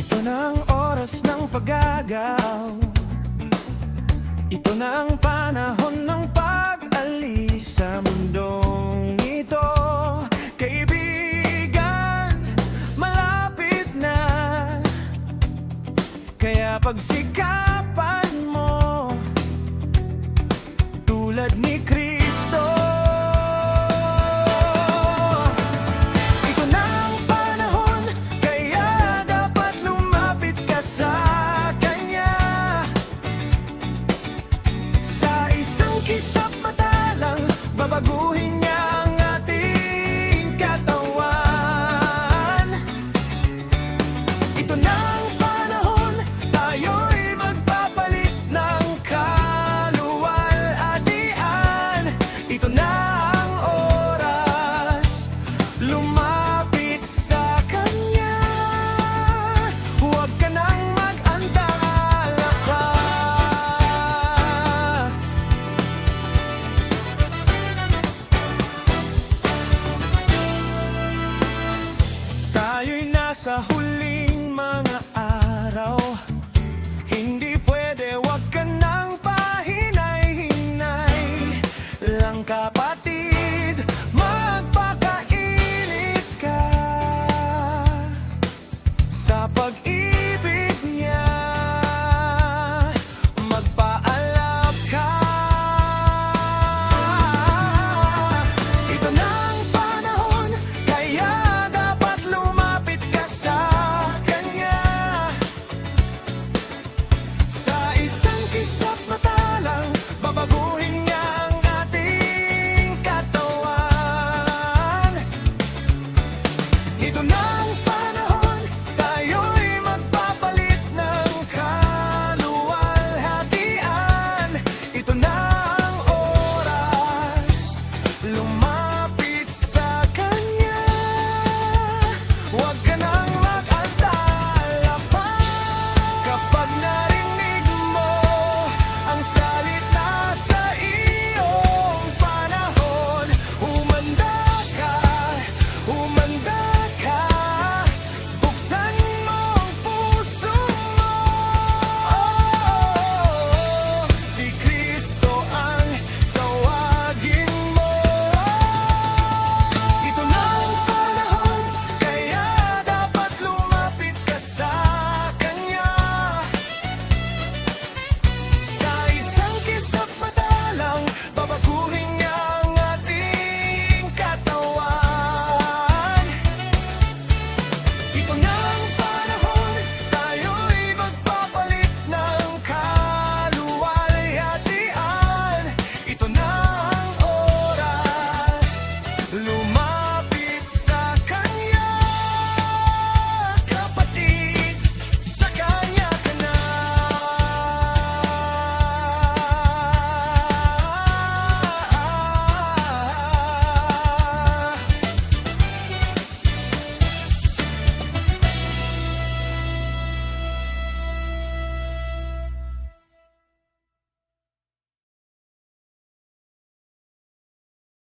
Ito na ang oras ng pag-agaw. Ito na ang panahon ng pag-alis sa mundong ito. Kaibigan, malapit na, kaya pagsikapan mo tulad ni Kristo. Ito na ang panahon, kaya dapat lumapit ka sa Kanya. Sa isang kisap mata lang, babaguhin niya ang ating katawan. Ito na ang panahon, tayo'y magpapalit ng kaluwalhatian. Ito na ang oras, lumapit sa Kanya. Huwag ka nang mag-antala pa. Tayo'y nasa huling mga araw. Hindi pwede, wag ka nang pahinay-hinay lang, kapatid, magpakainit ka sa pag-ibig.